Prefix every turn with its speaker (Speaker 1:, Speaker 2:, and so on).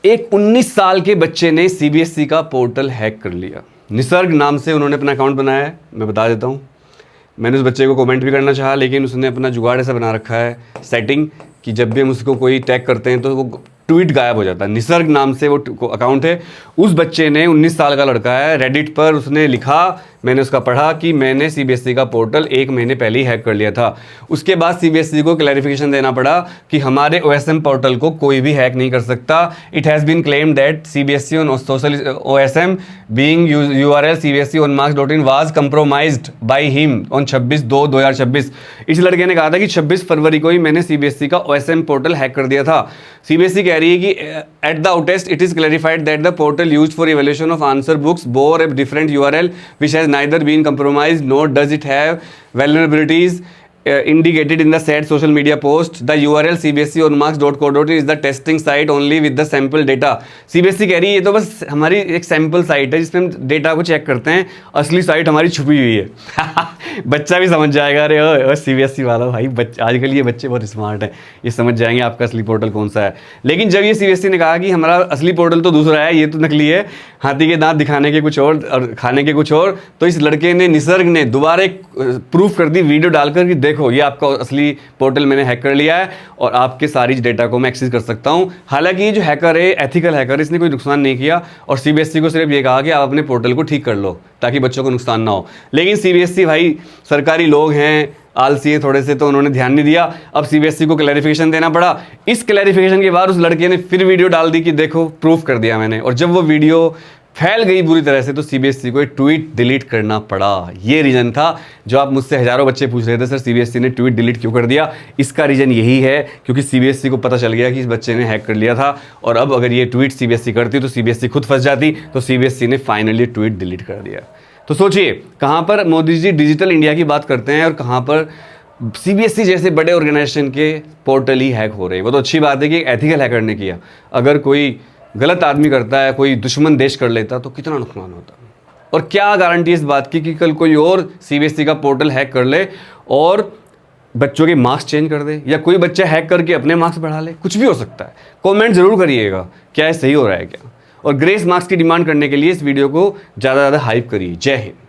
Speaker 1: एक 19 साल के बच्चे ने सीबीएसई का पोर्टल हैक कर लिया। निसर्ग नाम से उन्होंने अपना अकाउंट बनाया है। मैं बता देता हूँ, मैंने उस बच्चे को कमेंट भी करना चाहा, लेकिन उसने अपना जुगाड़ ऐसा बना रखा है सेटिंग कि जब भी हम उसको कोई टैग करते हैं तो वो ट्वीट गायब हो जाता है। निसर्ग नाम से वो अकाउंट है। उस बच्चे ने 19 साल का लड़का है, रेडिट पर उसने लिखा, मैंने उसका पढ़ा कि मैंने सीबीएसई का पोर्टल 1 महीने पहले ही हैक कर लिया था। उसके बाद सीबीएसई को क्लैरिफिकेशन देना पड़ा कि हमारे ओएसएम पोर्टल को कोई भी हैक नहीं कर सकता। It has been claimed that CBSE on social OSM being URL cbseonmarks.in was compromised by him on 26/2/2026। इस लड़के ने कहा था कि 26 फरवरी को ही मैंने सीबीएसई का ओएसएम पोर्टल हैक कर दिया था। सीबीएसई कह रही है कि at the outest it is clarified that the portal used for evaluation of answer books bore a different URL which has neither been compromised nor does it have vulnerabilities indicated in the said social media post. The URL cbseonmarks.co.in is the testing site only with the sample data. CBSE कह रही है ये तो बस हमारी एक sample site है जिसमें हम डेटा को चेक करते हैं, असली साइट हमारी छुपी हुई है। बच्चा भी समझ जाएगा, अरे ओ सीबीएसई वाला भाई, आजकल ये बच्चे बहुत स्मार्ट हैं, ये समझ जाएंगे आपका असली पोर्टल कौन सा है। लेकिन जब ये सीबीएसई ने कहा कि हमारा असली पोर्टल तो दूसरा है, ये तो नकली है, हाथी के दांत दिखाने के कुछ और खाने के कुछ और, तो इस लड़के ने, निसर्ग ने दोबारा एक प्रूफ कर दी वीडियो डालकर कि देखो ये आपका असली पोर्टल मैंने हैक कर लिया है और आपके सारी डेटा को मैं एक्सेस कर सकता हूं। हालांकि ये जो हैकर है एथिकल हैकर, इसने कोई नुकसान नहीं किया और सीबीएसई को सिर्फ ये कहा कि आप अपने पोर्टल को ठीक कर लो ताकि बच्चों को नुकसान ना हो। लेकिन सीबीएसई भाई सरकारी लोग हैं, आलसी हैं थोड़े से, तो उन्होंने ध्यान नहीं दिया। अब सीबीएसई को क्लैरिफिकेशन देना पड़ा। इस क्लैरिफिकेशन के बाद उस लड़के ने फिर वीडियो डाल दी कि देखो प्रूफ कर दिया मैंने, और जब वो वीडियो फैल गई बुरी तरह से तो सीबीएसई को एक ट्वीट डिलीट करना पड़ा। ये रीज़न था जो आप मुझसे हज़ारों बच्चे पूछ रहे थे, सर सीबीएसई ने ट्वीट डिलीट क्यों कर दिया। इसका रीज़न यही है क्योंकि सीबीएसई को पता चल गया कि इस बच्चे ने हैक कर लिया था, और अब अगर ये ट्वीट सीबीएसई करती तो सीबीएसई खुद फंस जाती, तो सीबीएसई ने फाइनली ट्वीट डिलीट कर दिया। तो सोचिए कहाँ पर मोदी जी डिजिटल इंडिया की बात करते हैं और कहाँ पर सीबीएसई जैसे बड़े ऑर्गेनाइजेशन के पोर्टल ही हैक हो रहे हैं। वो तो अच्छी बात है कि एक एथिकल हैकर ने किया, अगर कोई गलत आदमी करता है, कोई दुश्मन देश कर लेता तो कितना नुकसान होता। और क्या गारंटी इस बात की कि कल कोई और सीबीएसई का पोर्टल हैक कर ले और बच्चों के मार्क्स चेंज कर दे, या कोई बच्चा हैक करके अपने मार्क्स बढ़ा ले, कुछ भी हो सकता है। कमेंट जरूर करिएगा क्या ये सही हो रहा है क्या, और ग्रेस मार्क्स की डिमांड करने के लिए इस वीडियो को ज़्यादा हाइप करिए। जय हिंद।